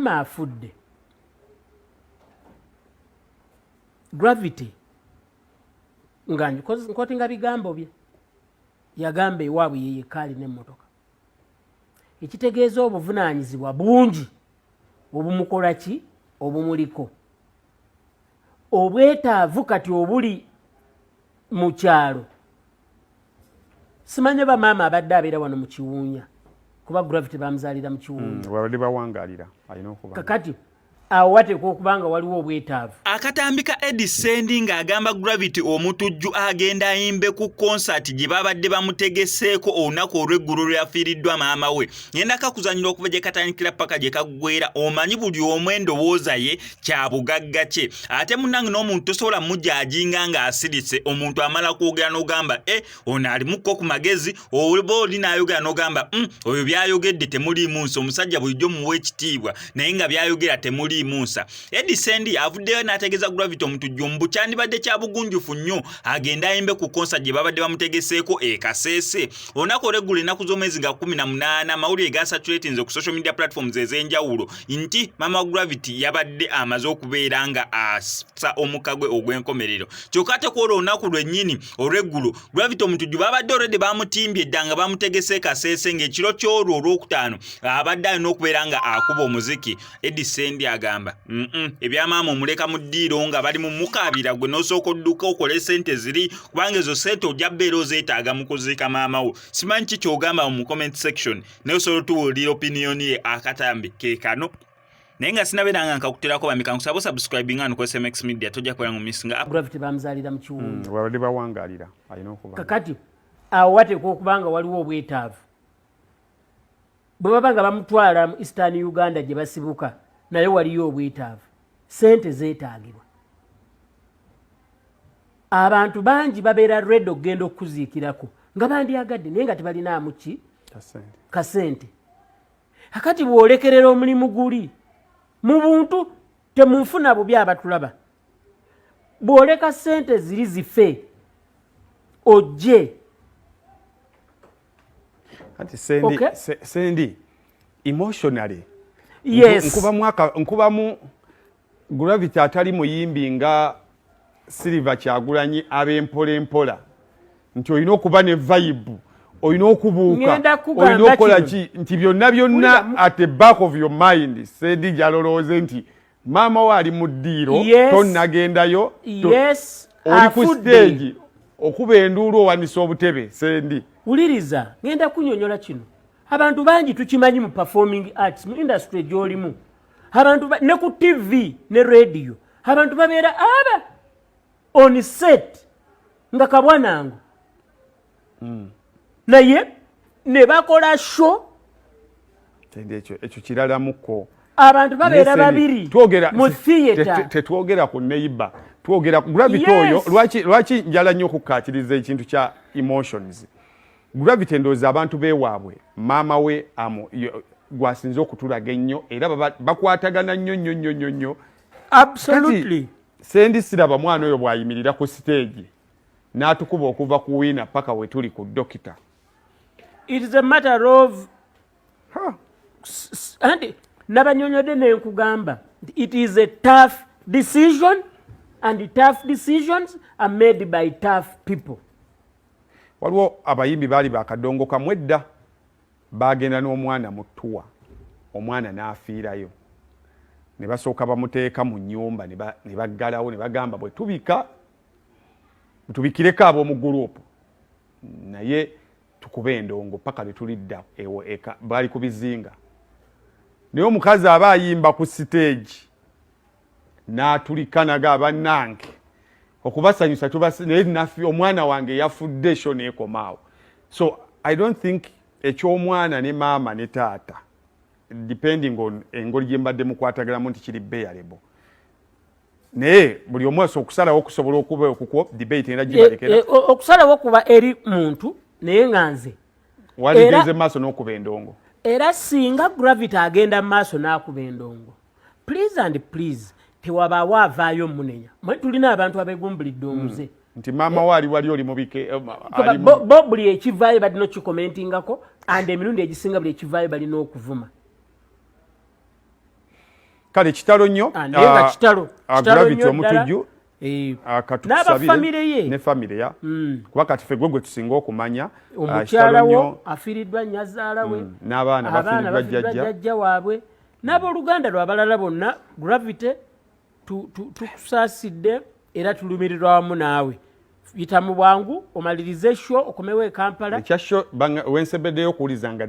maama afudde Gravity nga nkotinga bigambo bye yagamba ewaabwe yeye kaali n'emmotoka ekitegeeza obuvunaanyizibwa bungi obumukola ki obumuliko obwetaavu kati obuli mu kyalo simanye bamaama abadde abeera wano mu Kiwunya kuba Gravity bamuzaalira mu Kiwunya babadde bawangalira alina okuba kakati awo wateekwa okubanga waliwo obwetaavu. Akatambika Eddy Sendi ng'agamba Gravity omutujju agenda ayimbe ku concert gye babadde bamutegeseeko olunaku olw'eggulu lyafiiriddwa maama we. Ngenda kakuzanyira okuva gye katandikira paka gye kaggwera omanyi buli omu endowooza ye kya bugagga kye. Ate munnange n'omuntu tosobola mujajinga ng'asirise omuntu amala kwogera n'ogamba ono alimukko ku magezi oba oli n'ayogera n'ogamba oyo byayogedde temuliimu nsi omusajja bulijjo muwa ekitiibwa naye nga byayogera temuli Musa. Eddy Sendi avuddeyo n'ategeeza Gravity omutujju mu bukyandibadde kya bugunjufu nnyo agenda ayimbe ku concert gye babadde bamutegeseeko Kaseese. Olunaku olw'eggulu ennaku z'omwezi ga 18 amawulire gasatulatinze ku social media platforms ez'enjawulo nti maama wa Gravity yabadde amaze okubeera nga assa omukagwe ogw'enkomerero. Kyokka ate ku olwo olunaku lwennyini olw'eggulu Gravity omutujju babadde already bamutimbye dda nga bamutegese Kaseese ng'ekiro ky'olwo olwokutaano abadde alina okubeera nga akuba omuziki. Eddy Sendi agamba ebyamaama omuleka mu ddiiro nga bali mu mukaabira gwe n'osooka odduka okole sente ziri kubanga ezo sente ojja bbeera ozeetaaga mu kuziika maama wo. Simanyi ki ky'ogamba mu comment section naye osobola tuwulira opinion ye akatambi ke kano. Naye nga sinabeeranga nkakuterako bamika nkusaba subscribe nga nko SMX Media tojja kwera mu misinga. Gravity bamuzaalira mu Kiwunya babadde bawangalira alina okuba kakati awo wateekwa okubanga waliwo obwetaavu bwe baba nga bamutwala mu Eastern Uganda gye basibuka naye waliyo obwetaavu sente zeetaagibwa abantu bangi babeera ready okugenda okuziikirako nga bandyagadde naye nga tebalinaamu ki kasente akati bw'olekerera omulimu guli mu buntu temunfuna bubi abatulaba bw'oleka sente ziri zife ojje kati Sendi emotionally yes nkubamu Gravity atali muyimbi nga Silver Kyagulanyi ab'empola nti olina okuba ne vibe olina okubuuka olina okukola ki nti byonna at the back of your mind Sendi gyalolooze nti maama we ali mu ddiiro tonnagendayo oli ku stage okuba enduulu owanisa obutebe. Sendi wuliriza ngenda kunyonyola kino abantu bangi tukimanyi mu performing arts mu industry gy'olimu abantu ne ku TV ne radio abantu babeera aba on set nga kabwanango naye ne bakola show Sendi ekyo kirala muko abantu babeera babiri mu theater tetwogera ku neighbor twogera Gravity oyo lwaki njala nnyo okukaatiriza ekintu kya emotions. Gravity ndooza abantu beewaabwe maama we gwasinze okutulaga ennyo era bakwatagana nnyo. Absolutely. Sendi siraba mwana oyo bwayimirira ku stage n'atukuba okuva ku wina paka we tuli ku dokita. It is a matter of and nabanyonyode n'enkugamba it is a tough decision and tough decisions are made by tough people. Waliwo abayimbi baali bakadongo kamwedda bagenda n'omwana mu ttuwa omwana n'afiirayo ne basooka bamuteeka mu nnyumba ne baggalawo ne bagamba bwe tubikireko ab'omu gurupu naye tukube endongo paka lwe tulidda ewo eka baali ku bizinga naye omukazi aba ayimba ku siteegi n'atulika naga bannange okubasanyusa naye omwana wange yafudde sho neekomaawo. So I don't think eky'omwana ne maama ne taata depending on engoli gye mbadde mukwatagalamu nti kiri bearable naye buli omu okusalawo okusobola okuba okuko debate era gibalekera okusalawo kuba eri muntu naye nga nze waligenze maaso n'okuba endongo era singa Gravity agenda maaso n'akuba endongo please and please tewabaawo avaayo munenya tulina abantu abeegumbulidde omuze nti maama wali oli mubike bo buli ekivaayo balina okikomentingako and emirundi egisinga buli ekivaayo balina okuvuma. kale kitalo nnyo nenga kitalo gravity omutujju n'abafamire ye ne famire ya kuba kati ffe gwe tusinga okumanya omukyala wo afiiriddwa nnyazaala we n'abaana bafiiriddwa jjajja waabwe n'abooluganda lwabalala bonna gravity tukusaasidde era tulumirirwa wamu naawe yita mu bwangu omalirize sho okomewo e Kampala ekyasho wensebeddeyo okuwuliza nga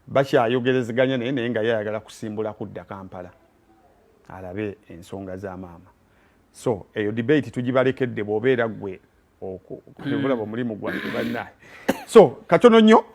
bakyayogerezeganya naye nga yayagala kusimbula kudda Kampala alabe ensonga za maama. So eyo debate tugibalekedde bw'obeera gwe okubulaba omulimu gwange bannaye. So katono nnyo